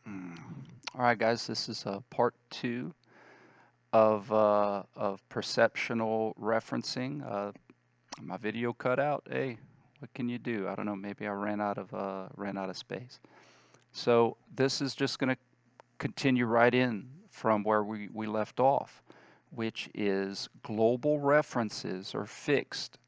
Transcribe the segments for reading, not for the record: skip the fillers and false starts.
Mm. All right, guys, this is part two of perceptional referencing. My video cut out. Hey, what can you do? I don't know. Maybe I ran out of space. So this is just going to continue right in from where we left off, which is global references are fixed,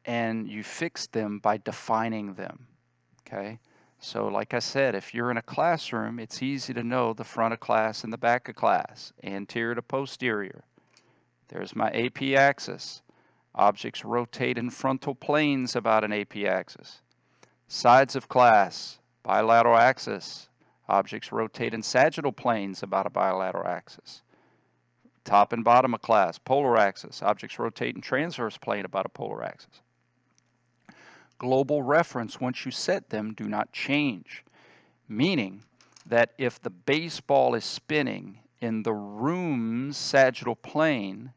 and you fix them by defining them. Okay. So like I said, if you're in a classroom, it's easy to know the front of class and the back of class, anterior to posterior. There's my AP axis. Objects rotate in frontal planes about an AP axis. Sides of class, bilateral axis. Objects rotate in sagittal planes about a bilateral axis. Top and bottom of class, polar axis. Objects rotate in transverse plane about a polar axis. Global reference, once you set them, do not change. Meaning that if the baseball is spinning in the room's sagittal plane,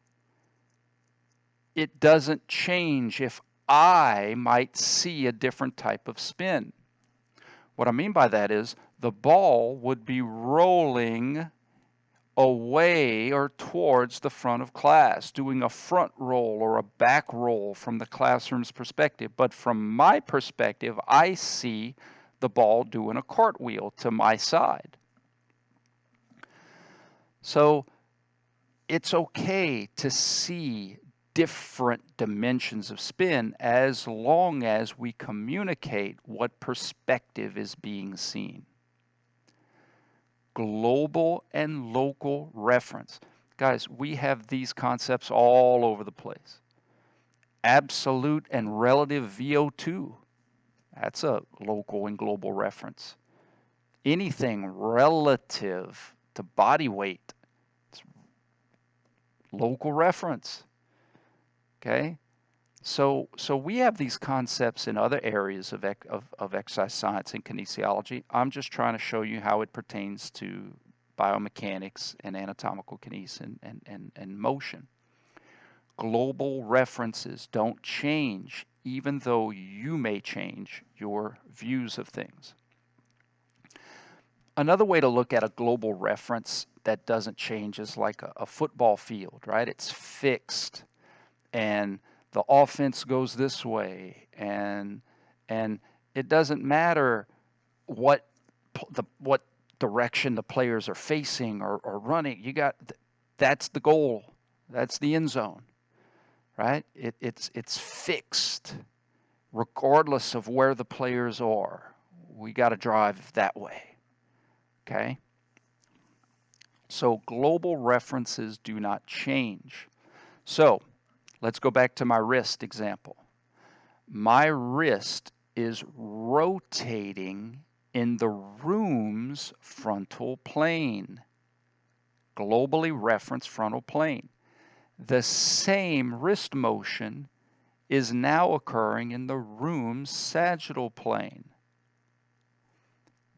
it doesn't change if I might see a different type of spin. What I mean by that is the ball would be rolling away or towards the front of class, doing a front roll or a back roll from the classroom's perspective. But from my perspective, I see the ball doing a cartwheel to my side. So it's okay to see different dimensions of spin as long as we communicate what perspective is being seen. Global and local reference. Guys, we have these concepts all over the place. Absolute and relative VO2. That's a local and global reference. Anything relative to body weight. It's local reference. Okay? So we have these concepts in other areas of exercise science and kinesiology. I'm just trying to show you how it pertains to biomechanics and anatomical kinesis and motion. Global references don't change, even though you may change your views of things. Another way to look at a global reference that doesn't change is like a football field, right? It's fixed, and the offense goes this way, and it doesn't matter what what direction the players are facing or running. That's the goal, that's the end zone, right? It's fixed regardless of where the players are. We got to drive that way. Okay? So global references do not change. So let's go back to my wrist example. My wrist is rotating in the room's frontal plane, globally referenced frontal plane. The same wrist motion is now occurring in the room's sagittal plane.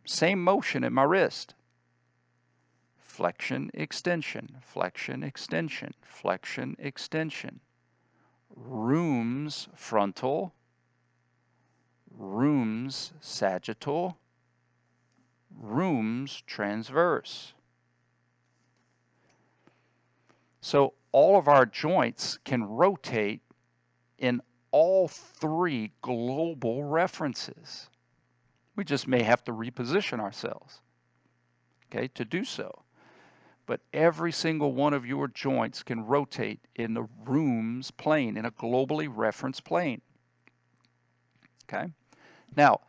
Same motion in my wrist. Flexion, extension, flexion, extension, flexion, extension. Room's frontal, room's sagittal, room's transverse. So all of our joints can rotate in all three global references. We just may have to reposition ourselves, okay, to do so. But every single one of your joints can rotate in the room's plane, in a globally referenced plane. Okay? Now,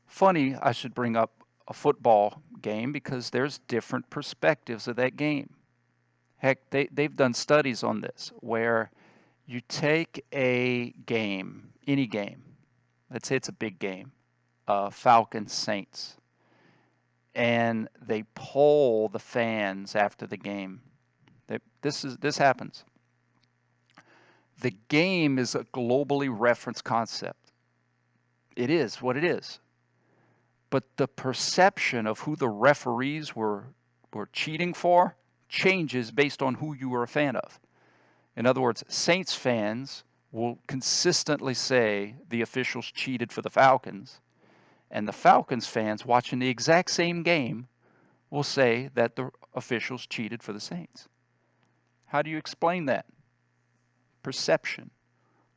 funny, I should bring up a football game because there's different perspectives of that game. Heck, they've done studies on this where you take a game, any game, let's say it's a big game, Falcons Saints, and they poll the fans after the game. This happens. The game is a globally referenced concept. It is what it is. But the perception of who the referees were cheating for changes based on who you were a fan of. In other words, Saints fans will consistently say the officials cheated for the Falcons, and the Falcons fans watching the exact same game will say that the officials cheated for the Saints. How do you explain that? Perception,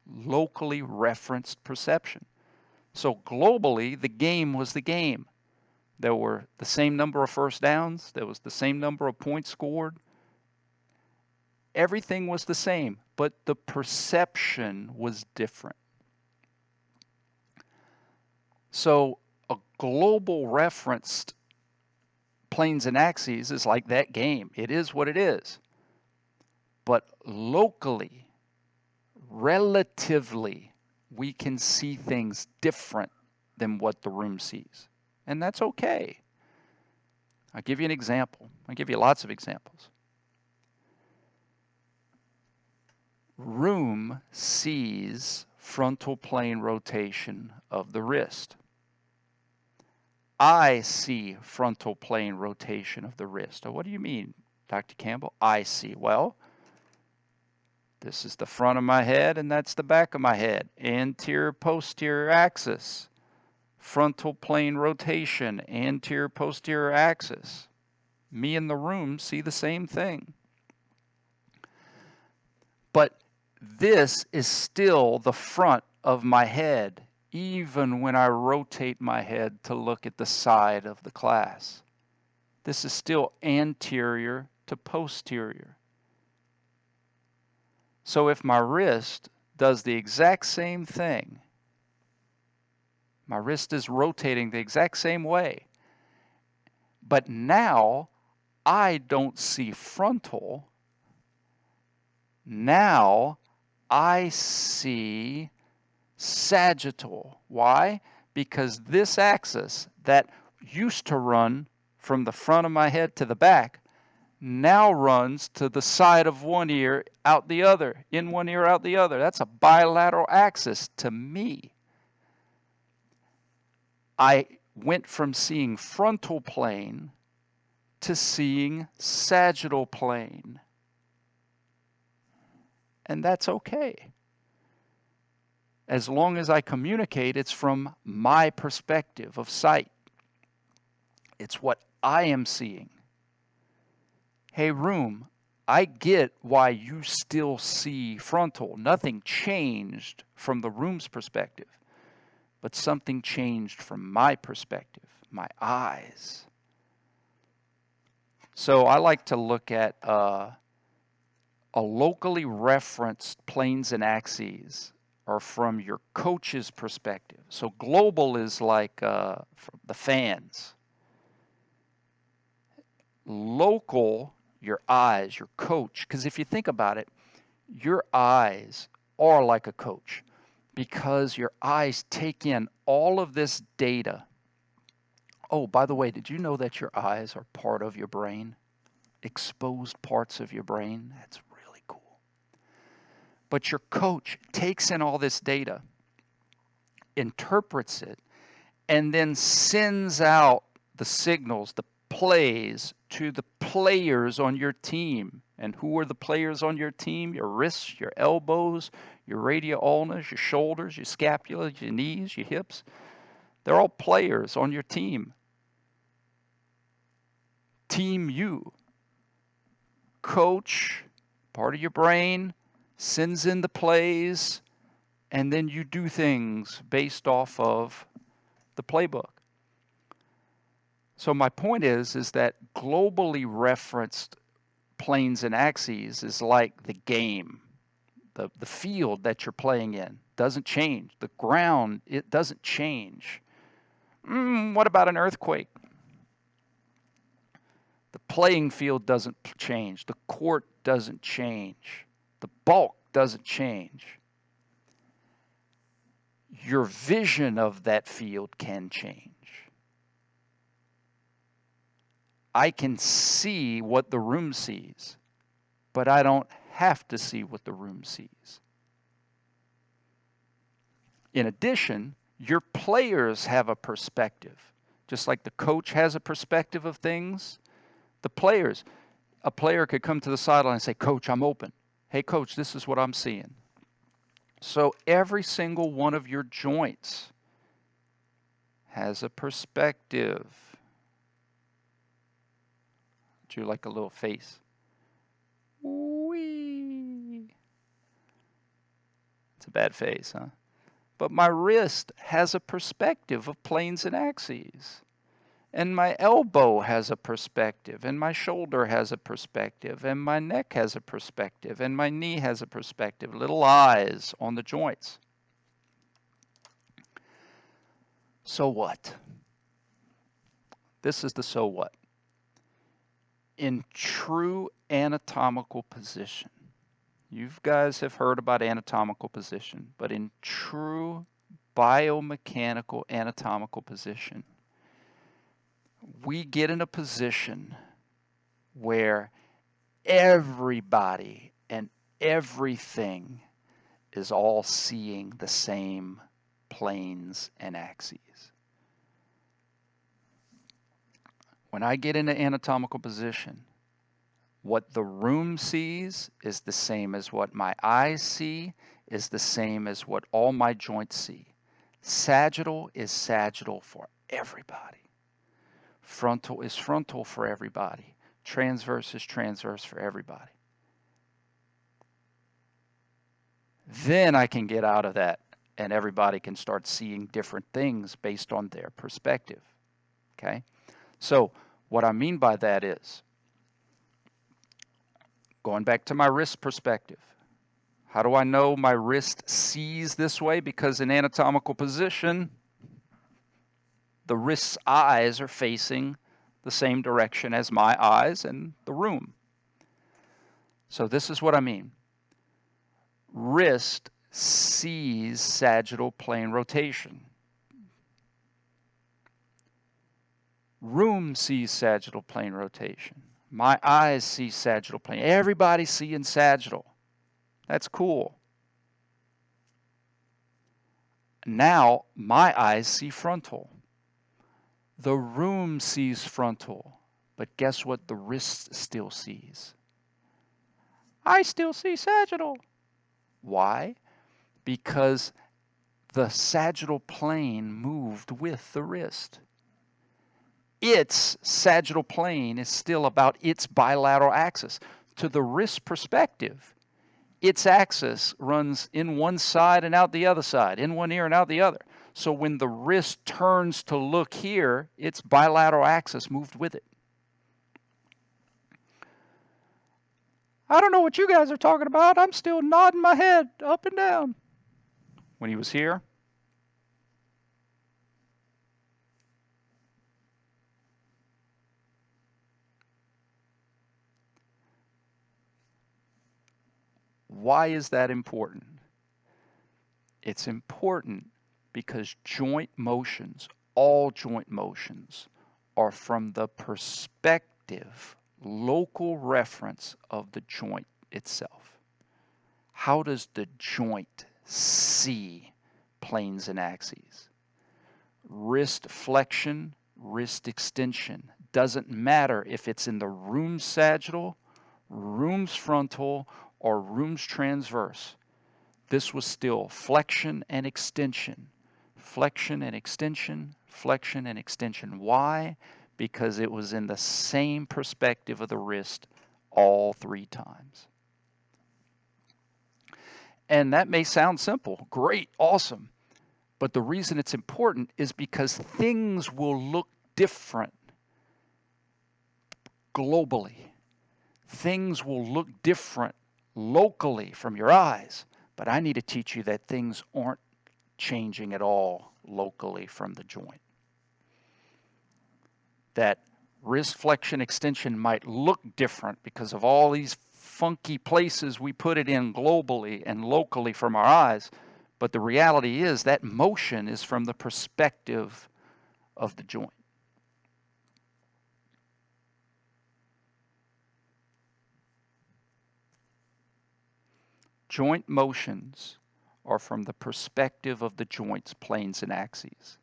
locally referenced perception. So globally, the game was the game. There were the same number of first downs. There was the same number of points scored. Everything was the same, but the perception was different. So a global referenced planes and axes is like that game. It is what it is. But locally, relatively, we can see things different than what the room sees. And that's okay. I'll give you an example. I'll give you lots of examples. Room sees frontal plane rotation of the wrist. I see frontal plane rotation of the wrist. Oh, what do you mean, Dr. Campbell? I see. Well, this is the front of my head and that's the back of my head. Anterior, posterior axis. Frontal plane rotation, anterior, posterior axis. Me in the room see the same thing. But this is still the front of my head, even when I rotate my head to look at the side of the class. This is still anterior to posterior. So if my wrist does the exact same thing, my wrist is rotating the exact same way, but now I don't see frontal. Now I see sagittal. Why? Because this axis that used to run from the front of my head to the back now runs to the side of one ear, out the other, in one ear, out the other. That's a bilateral axis to me. I went from seeing frontal plane to seeing sagittal plane. And that's okay. As long as I communicate, it's from my perspective of sight. It's what I am seeing. Hey, room, I get why you still see frontal. Nothing changed from the room's perspective, but something changed from my perspective, my eyes. So I like to look at a locally referenced planes and axes are from your coach's perspective. So global is like the fans. Local, your eyes, your coach. Because if you think about it, your eyes are like a coach because your eyes take in all of this data. Oh, by the way, did you know that your eyes are part of your brain? Exposed parts of your brain? That's really cool. But your coach takes in all this data, interprets it, and then sends out the signals, the plays to the players on your team. And who are the players on your team? Your wrists, your elbows, your radial ulnas, your shoulders, your scapula, your knees, your hips. They're all players on your team. Team you. Coach, part of your brain, sends in the plays, and then you do things based off of the playbook. So my point is that globally referenced planes and axes is like the game. The field that you're playing in doesn't change. The ground, it doesn't change. What about an earthquake? The playing field doesn't change. The court doesn't change. The bulk doesn't change. Your vision of that field can change. I can see what the room sees, but I don't have to see what the room sees. In addition, your players have a perspective. Just like the coach has a perspective of things, the players, a player could come to the sideline and say, Coach, I'm open. Hey, Coach, this is what I'm seeing. So every single one of your joints has a perspective. Do like a little face. Wee. It's a bad face, huh? But my wrist has a perspective of planes and axes. And my elbow has a perspective, and my shoulder has a perspective, and my neck has a perspective, and my knee has a perspective. Little eyes on the joints. So what? This is the so what. In true anatomical position, you guys have heard about anatomical position, but in true biomechanical anatomical position, we get in a position where everybody and everything is all seeing the same planes and axes. When I get into anatomical position, what the room sees is the same as what my eyes see, is the same as what all my joints see. Sagittal is sagittal for everybody. Frontal is frontal for everybody. Transverse is transverse for everybody. Then I can get out of that and everybody can start seeing different things based on their perspective. Okay? So what I mean by that is, going back to my wrist perspective, how do I know my wrist sees this way? Because in anatomical position, the wrist's eyes are facing the same direction as my eyes and the room. So this is what I mean. Wrist sees sagittal plane rotation. Room sees sagittal plane rotation. My eyes see sagittal plane. Everybody's seeing sagittal. That's cool. Now my eyes see frontal. The room sees frontal. But guess what the wrist still sees? I still see sagittal. Why? Because the sagittal plane moved with the wrist. Its sagittal plane is still about its bilateral axis. To the wrist perspective, its axis runs in one side and out the other side, in one ear and out the other. So when the wrist turns to look here, its bilateral axis moved with it. I don't know what you guys are talking about. I'm still nodding my head up and down. When he was here, why is that important? It's important because joint motions, all joint motions, are from the perspective, local reference of the joint itself. How does the joint see planes and axes? Wrist flexion, wrist extension. Doesn't matter if it's in the room sagittal, room's frontal, or room's transverse. This was still flexion and extension, flexion and extension, flexion and extension. Why? Because it was in the same perspective of the wrist all 3 times. And that may sound simple, great, awesome. But the reason it's important is because things will look different globally. Things will look different locally from your eyes. But I need to teach you that things aren't changing at all locally from the joint. That wrist flexion extension might look different because of all these funky places we put it in globally and locally from our eyes. But the reality is that motion is from the perspective of the joint. Joint motions are from the perspective of the joint's planes and axes.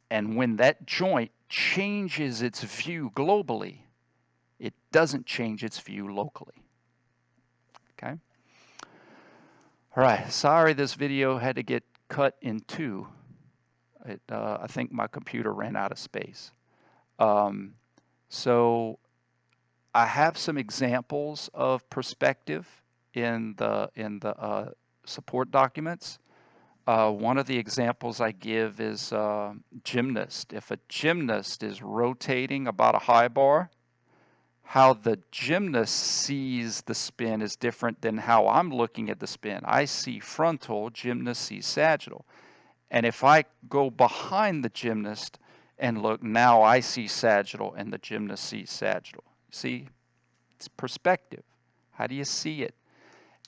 And when that joint changes its view globally, it doesn't change its view locally. Okay? All right, sorry this video had to get cut in 2. I think my computer ran out of space. So I have some examples of perspective in the support documents. One of the examples I give is gymnast. If a gymnast is rotating about a high bar, how the gymnast sees the spin is different than how I'm looking at the spin. I see frontal, gymnast sees sagittal. And if I go behind the gymnast and look, now I see sagittal and the gymnast sees sagittal. See, it's perspective. How do you see it?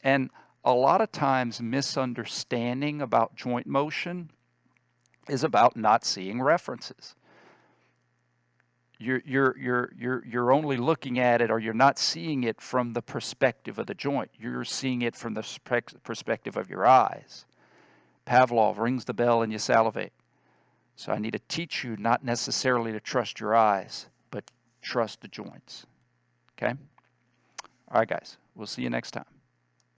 And a lot of times misunderstanding about joint motion is about not seeing references. You're only looking at it, or you're not seeing it from the perspective of the joint. You're seeing it from the perspective of your eyes. Pavlov rings the bell and you salivate. So I need to teach you not necessarily to trust your eyes, but trust the joints. Okay? All right, guys. We'll see you next time.